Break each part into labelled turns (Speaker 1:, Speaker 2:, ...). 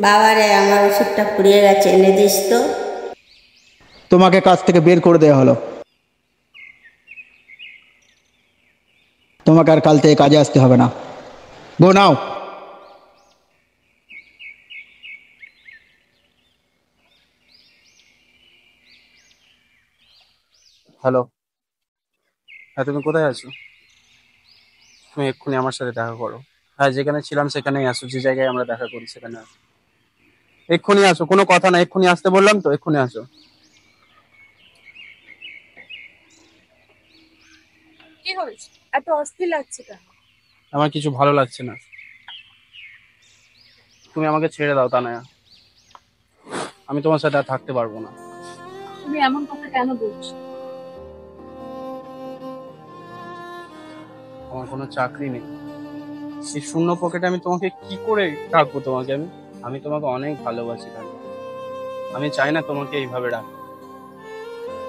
Speaker 1: বাবারে, আমার ওষুধটা ফুরিয়ে গেছে, এনে দিস তো।
Speaker 2: তোমাকে কাজ থেকে বের করে দেওয়া হলো। তোমাকে আর কাল থেকে কাজে আসতে হবে না। গো নাও।
Speaker 3: হ্যালো। হ্যাঁ, তুমি কোথায় আছো? তুমি এক্ষুনি আমার সাথে দেখা করো। হ্যাঁ, যেখানে ছিলাম সেখানেই আসো, যে জায়গায় আমরা দেখা করি সেখানে আসো। এক্ষুনি আসো, কোনো কথা না, এক্ষুনি আসতে বললাম তো, এক্ষুনি আসো।
Speaker 4: কি হয়েছে? এত অস্থির লাগছে কেন?
Speaker 3: আমার কিছু ভালো লাগছে না। তুমি আমাকে ছেড়ে দাও তানায়া, আমি তোমার সাথে আর থাকতে পারবো না।
Speaker 4: তুমি এমন কথা কেন বলছো?
Speaker 3: আমার কোনো চাকরি নেই, এই শূন্য পকেটে আমি তোমাকে কি করে রাখবো? তোমাকে আমি আমি তোমাকে অনেক ভালোবাসি তানিয়া। আমি চাই না তোমাকে এইভাবে রাখতে।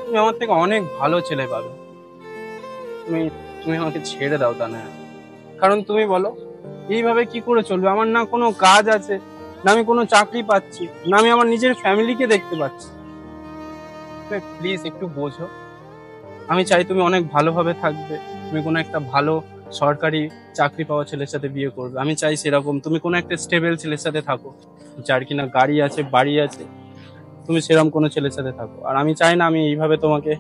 Speaker 3: তুমি আমার থেকে অনেক ভালো ছেলে পাবে। তুমি তুমি আমাকে ছেড়ে দাও তানিয়া। কারণ তুমি বলো, এইভাবে কি করে চলবে? আমার না কোনো কাজ আছে, না আমি কোনো চাকরি পাচ্ছি, না আমি আমার নিজের ফ্যামিলিকে দেখতে পাচ্ছি। প্লিজ একটু বোঝো। আমি চাই তুমি অনেক ভালোভাবে থাকবে, তুমি কোনো একটা ভালো সরকারি চাকরি পাওয়া ছেলের সাথে বিয়ে করবে। আমি চাই সেরকম তুমি কোনো একটা স্টেবল ছেলের সাথে থাকো, যার কিনা গাড়ি আছে, বাড়ি আছে। তুমি সেরকম কোনো ছেলের সাথে থাকো। আর আমি চাই না আমি এইভাবে তোমাকে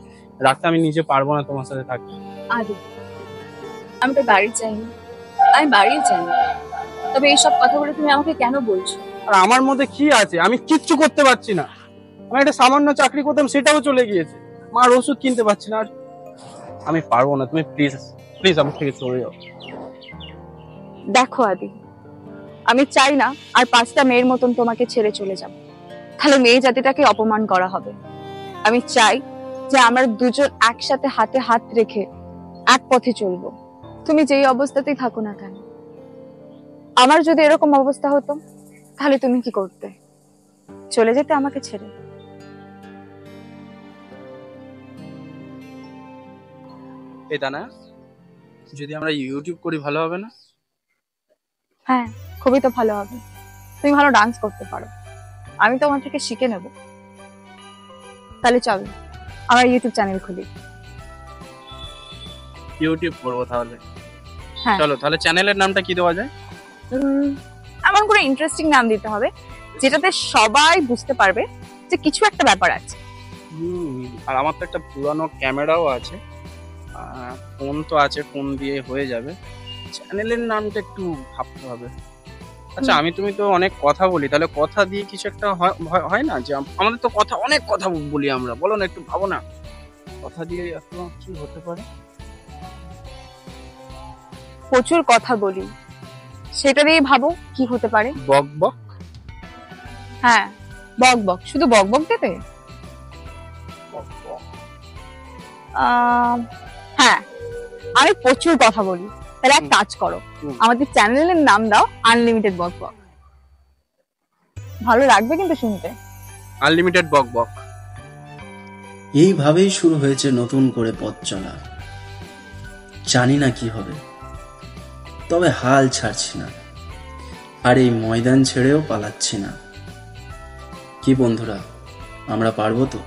Speaker 3: রাখতে, আমি নিজে পারবো না তোমার সাথে থাকতে।
Speaker 4: আরে, আমি তো গাড়ি চাইনি, আমি বাড়িও চাইনি, তবে এইসব কথাগুলো তুমি আমাকে কেন বলছো?
Speaker 3: আর আমার মধ্যে কি আছে? আমি কিচ্ছু করতে পারছি না। আমি একটা সামান্য চাকরি করতাম, সেটাও চলে গিয়েছে। মার ওষুধ কিনতে পারছি না। আর আমি পারবো না, তুমি প্লিজ প্লিজ আমার থেকে চলে যাও।
Speaker 4: দেখো আদি, আমি চাই না আর 5টা মেয়ের মতন তোমাকে ছেড়ে চলে যাব, তাহলে মেয়ে জাতিটাকে অপমান করা হবে। আমি চাই যে আমরা দুজন একসাথে হাতে হাত রেখে এক পথে চলবো, তুমি যেই অবস্থাতেই থাকো না কেন। আমার যদি এরকম অবস্থা হতো, তাহলে তুমি কি করতে? চলে যেতে আমাকে ছেড়ে?
Speaker 3: এটা না, যদি আমরা ইউটিউব করি ভালো হবে না?
Speaker 4: হ্যাঁ, খুবই তো ভালো হবে। তুমি ভালো ডান্স করতে পারো, আমি তোমার থেকে শিখে নেব। তাহলে চলো আমার ইউটিউব চ্যানেল খুলি।
Speaker 3: ইউটিউব করবো তাহলে?
Speaker 4: হ্যাঁ।
Speaker 3: চলো তাহলে, চ্যানেলের নামটা কি দেওয়া যায়?
Speaker 4: এমন কোনো ইন্টারেস্টিং নাম দিতে হবে যেটাতে সবাই বুঝতে পারবে যে কিছু একটা ব্যাপার আছে।
Speaker 3: আর আমার তো একটা পুরানো ক্যামেরাও আছে, ফোন তো আছে, ফোন দিয়ে হয়ে যাবে। চ্যানেলের নামটা একটু ভাবতে হবে। আচ্ছা, আমি তুমি তো অনেক কথা বলি, তাহলে কথা দিয়ে কিছু একটা হয় না? যে আমাদের তো কথা, অনেক কথা বলি আমরা, বলো না, একটু ভাবো না, কথা দিয়ে এখন কি হতে পারে?
Speaker 4: প্রচুর কথা বলি, সেটা দিয়ে ভাবো কি হতে পারে।
Speaker 3: বক বক?
Speaker 4: হ্যাঁ, বক বক, শুধু বক বক দেবে?
Speaker 3: বক বক।
Speaker 4: হ্যাঁ, আমি প্রচুর কথা বলি। তাহলে এক কাজ করো, আমাদের চ্যানেলের নাম দাও আনলিমিটেড বক বক। ভালো লাগবে কিন্তু শুনতে।
Speaker 3: আনলিমিটেড বক বক।
Speaker 5: এইভাবেই শুরু হয়েছে নতুন করে পথ চলা। জানি না কি হবে, তবে হাল ছাড়ছি না, আর এই ময়দান ছেড়েও পালাচ্ছি না। কি বন্ধুরা, আমরা পারবো তো?